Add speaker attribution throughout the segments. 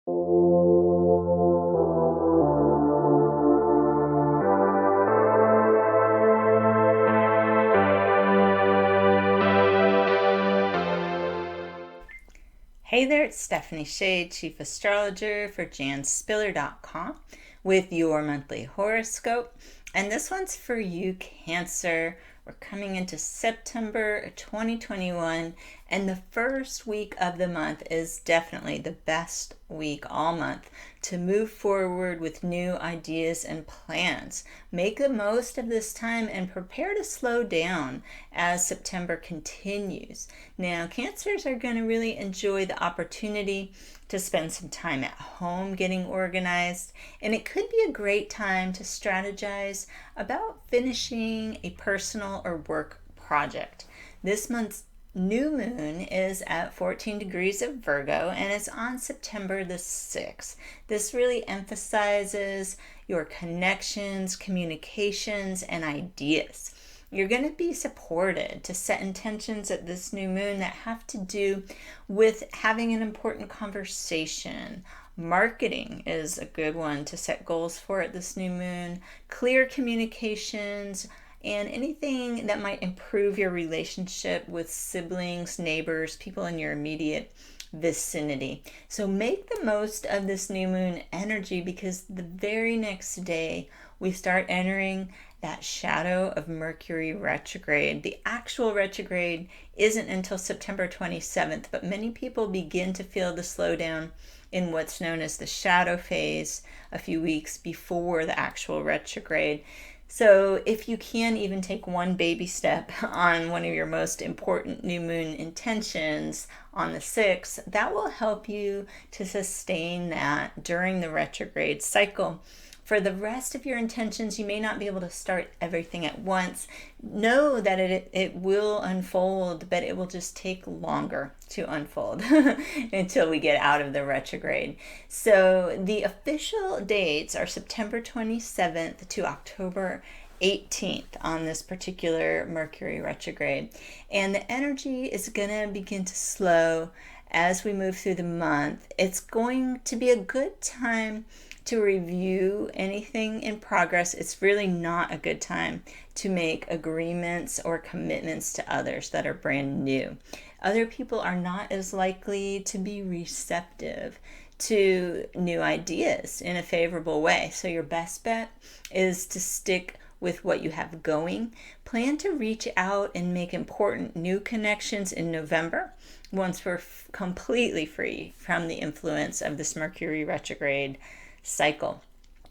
Speaker 1: Hey there, it's Stephanie Shade, Chief Astrologer for janspiller.com with your monthly horoscope. And this one's for you, Cancer. We're coming into September 2021, and the first week of the month is definitely the best week all month to move forward with new ideas and plans. Make the most of this time and prepare to slow down as September continues. Now, Cancers are going to really enjoy the opportunity to spend some time at home getting organized, and it could be a great time to strategize about finishing a personal or work project. This month's new moon is at 14 degrees of Virgo, and it's on September the 6th. This really emphasizes your connections, communications, and ideas. You're going to be supported to set intentions at this new moon that have to do with having an important conversation. Marketing is a good one to set goals for at this new moon. Clear communications and anything that might improve your relationship with siblings, neighbors, people in your immediate vicinity. So make the most of this new moon energy, because the very next day we start entering that shadow of Mercury retrograde. The actual retrograde isn't until September 27th, but many people begin to feel the slowdown in what's known as the shadow phase a few weeks before the actual retrograde. So if you can even take one baby step on one of your most important new moon intentions on the 6th, that will help you to sustain that during the retrograde cycle. For the rest of your intentions, you may not be able to start everything at once. Know that it will unfold, but it will just take longer to unfold until we get out of the retrograde. So the official dates are September 27th to October 18th on this particular Mercury retrograde. And the energy is going to begin to slow as we move through the month. It's going to be a good time to review anything in progress. It's really not a good time to make agreements or commitments to others that are brand new. Other people are not as likely to be receptive to new ideas in a favorable way. So your best bet is to stick with what you have going. Plan to reach out and make important new connections in November, once we're completely free from the influence of this Mercury retrograde cycle.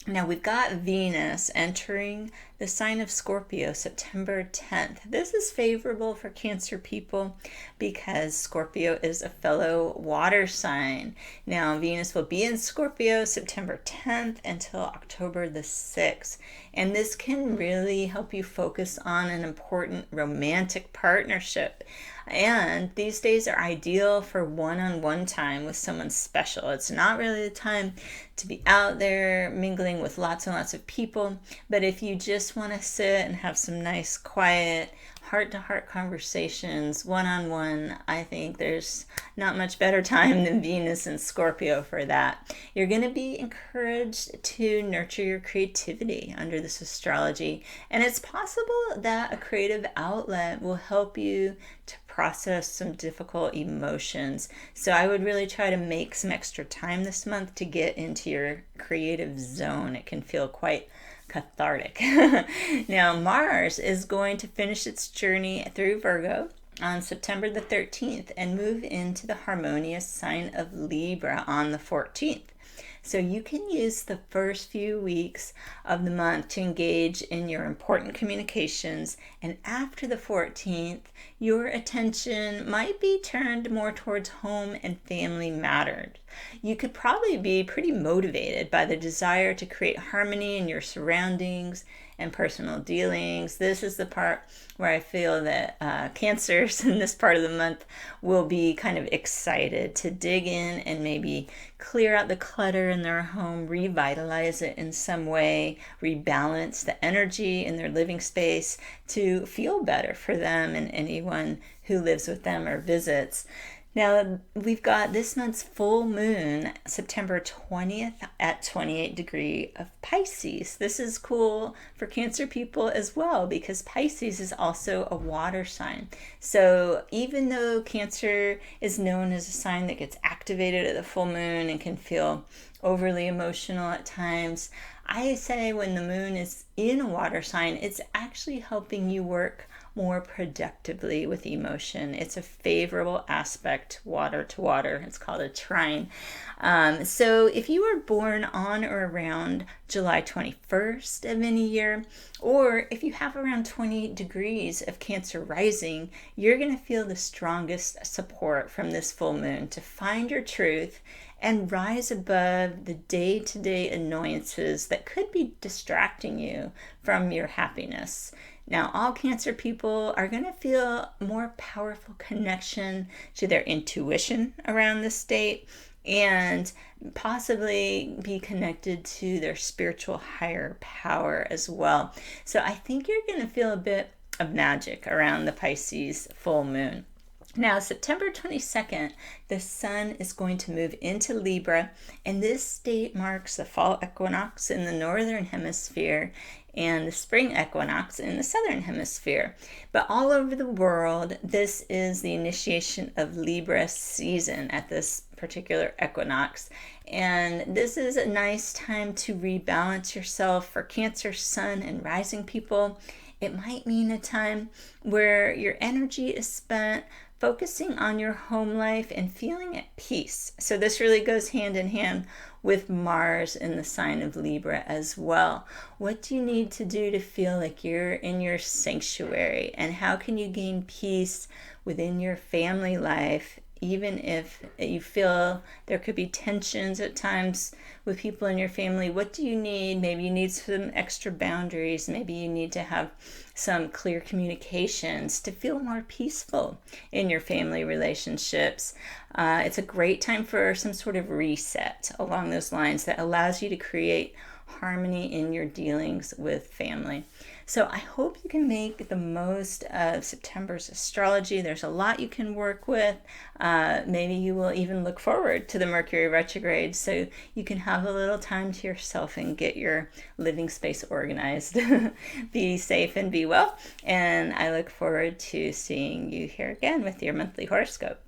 Speaker 1: Now we've got Venus entering the sign of Scorpio September 10th. This is favorable for Cancer people because Scorpio is a fellow water sign. Now Venus will be in Scorpio September 10th until October the 6th. And this can really help you focus on an important romantic partnership. And these days are ideal for one-on-one time with someone special. It's not really the time to be out there mingling with lots and lots of people. But if you just want to sit and have some nice, quiet, heart-to-heart conversations, one-on-one, I think there's not much better time than Venus and Scorpio for that. You're going to be encouraged to nurture your creativity under this astrology, and it's possible that a creative outlet will help you to process some difficult emotions. So I would really try to make some extra time this month to get into your creative zone. It can feel quite cathartic. Now Mars is going to finish its journey through Virgo on September the 13th and move into the harmonious sign of Libra on the 14th. So you can use the first few weeks of the month to engage in your important communications, and after the 14th, your attention might be turned more towards home and family matters. You could probably be pretty motivated by the desire to create harmony in your surroundings and personal dealings. This is the part where I feel that Cancers in this part of the month will be kind of excited to dig in and maybe clear out the clutter in their home, revitalize it in some way, rebalance the energy in their living space to feel better for them and anyone who lives with them or visits. Now, we've got this month's full moon, September 20th at 28 degree of Pisces. This is cool for Cancer people as well because Pisces is also a water sign. So even though Cancer is known as a sign that gets activated at the full moon and can feel overly emotional at times, I say when the moon is in a water sign, it's actually helping you work more productively with emotion. It's a favorable aspect, water to water. It's called a trine. So if you were born on or around July 21st of any year, or if you have around 28 degrees of Cancer rising, you're going to feel the strongest support from this full moon to find your truth and rise above the day-to-day annoyances that could be distracting you from your happiness. Now, all Cancer people are going to feel more powerful connection to their intuition around this date and possibly be connected to their spiritual higher power as well. So I think you're going to feel a bit of magic around the Pisces full moon. Now, September 22nd, the sun is going to move into Libra, and this date marks the fall equinox in the northern hemisphere and the spring equinox in the southern hemisphere. But all over the world, this is the initiation of Libra season at this particular equinox. And this is a nice time to rebalance yourself for Cancer, Sun, and rising people. It might mean a time where your energy is spent focusing on your home life and feeling at peace. So this really goes hand in hand with Mars in the sign of Libra as well. What do you need to do to feel like you're in your sanctuary? And how can you gain peace within your family life, even if you feel there could be tensions at times with people in your family? What do you need? Maybe you need some extra boundaries. Maybe you need to have some clear communications to feel more peaceful in your family relationships. It's a great time for some sort of reset along those lines that allows you to create harmony in your dealings with family. So I hope you can make the most of September's astrology. There's a lot you can work with. Maybe you will even look forward to the Mercury retrograde so you can have a little time to yourself and get your living space organized. Be safe and be well. And I look forward to seeing you here again with your monthly horoscope.